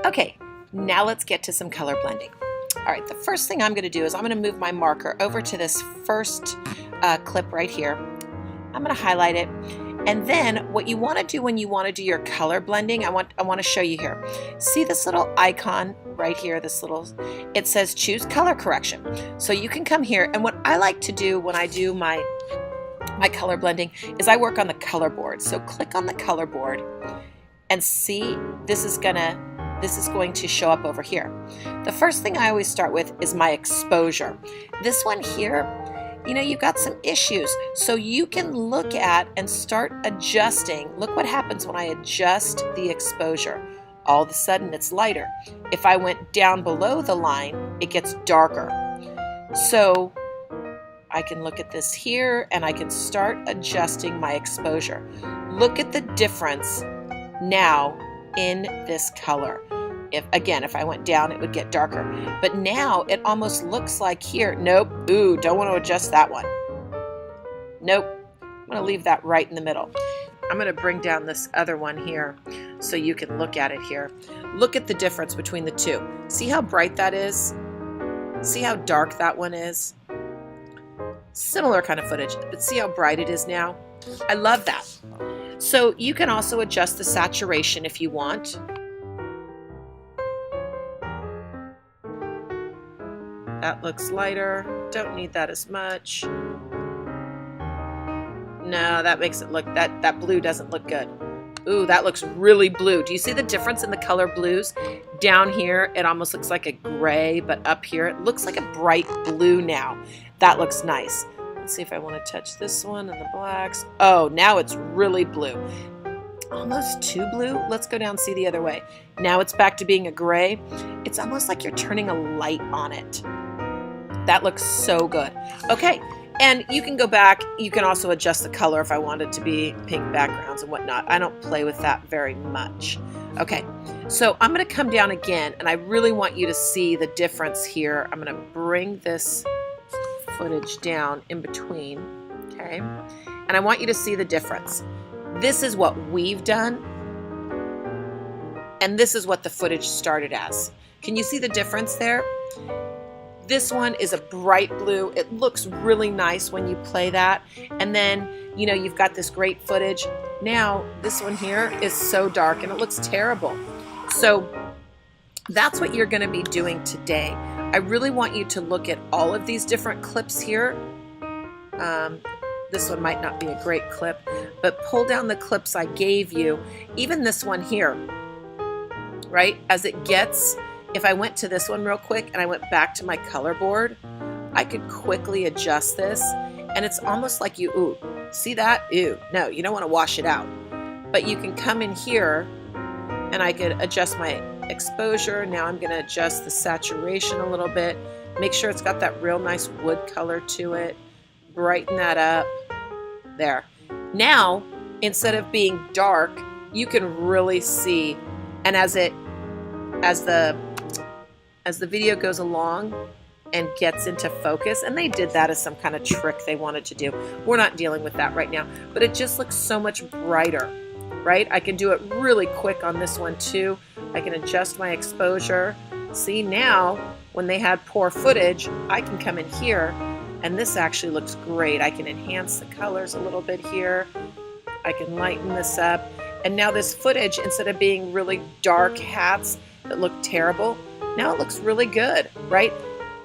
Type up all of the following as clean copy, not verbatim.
Okay, now let's get to some color blending. All right, the first thing I'm going to do is I'm going to move my marker over to this first clip right here. I'm going to highlight it. And then what you want to do when you want to do your color blending, I want to show you here. See this little icon right here, it says choose color correction. So you can come here, and what I like to do when I do my color blending is I work on the color board. So click on the color board and see this is going to show up over here. The first thing I always start with is my exposure. This one here, you've got some issues. So you can look at and start adjusting. Look what happens when I adjust the exposure. All of a sudden it's lighter. If I went down below the line, it gets darker. So I can look at this here and I can start adjusting my exposure. Look at the difference now in this color. If I went down, it would get darker. But now it almost looks like here, nope, ooh, don't want to adjust that one. Nope, I'm going to leave that right in the middle. I'm going to bring down this other one here so you can look at it here. Look at the difference between the two. See how bright that is? See how dark that one is? Similar kind of footage, but see how bright it is now? I love that. So you can also adjust the saturation if you want. That looks lighter. Don't need that as much. No, that makes it look, that blue doesn't look good. Ooh, that looks really blue. Do you see the difference in the color blues? Down here, it almost looks like a gray, but up here, it looks like a bright blue now. That looks nice. Let's see if I want to touch this one and the blacks. Oh, now it's really blue. Almost too blue. Let's go down and see the other way. Now it's back to being a gray. It's almost like you're turning a light on it. That looks so good. Okay, and you can go back. You can also adjust the color if I want it to be pink backgrounds and whatnot. I don't play with that very much. Okay, so I'm going to come down again, and I really want you to see the difference here. I'm going to bring this footage down in between, okay? And I want you to see the difference. This is what we've done, and this is what the footage started as. Can you see the difference there? This one is a bright blue. It looks really nice when you play that. And then, you've got this great footage. Now, this one here is so dark and it looks terrible. So that's what you're going to be doing today. I really want you to look at all of these different clips here. This one might not be a great clip, but pull down the clips I gave you. Even this one here, right? As it gets, if I went to this one real quick and I went back to my color board, I could quickly adjust this. And it's almost like ooh, see that? Ew, no, you don't want to wash it out. But you can come in here and I could adjust my exposure. Now I'm going to adjust the saturation a little bit. Make sure it's got that real nice wood color to it. Brighten that up. There. Now, instead of being dark, you can really see. And as the video goes along and gets into focus, and they did that as some kind of trick they wanted to do. We're not dealing with that right now, but it just looks so much brighter, right? I can do it really quick on this one too. I can adjust my exposure. See, now when they had poor footage, I can come in here and this actually looks great. I can enhance the colors a little bit here. I can lighten this up. And now this footage, instead of being really dark hats that look terrible, now it looks really good, right?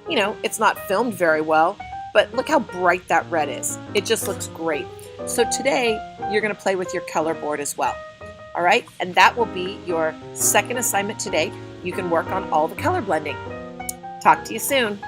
It's not filmed very well, but look how bright that red is. It just looks great. So today, you're going to play with your color board as well. All right? And that will be your second assignment today. You can work on all the color blending. Talk to you soon.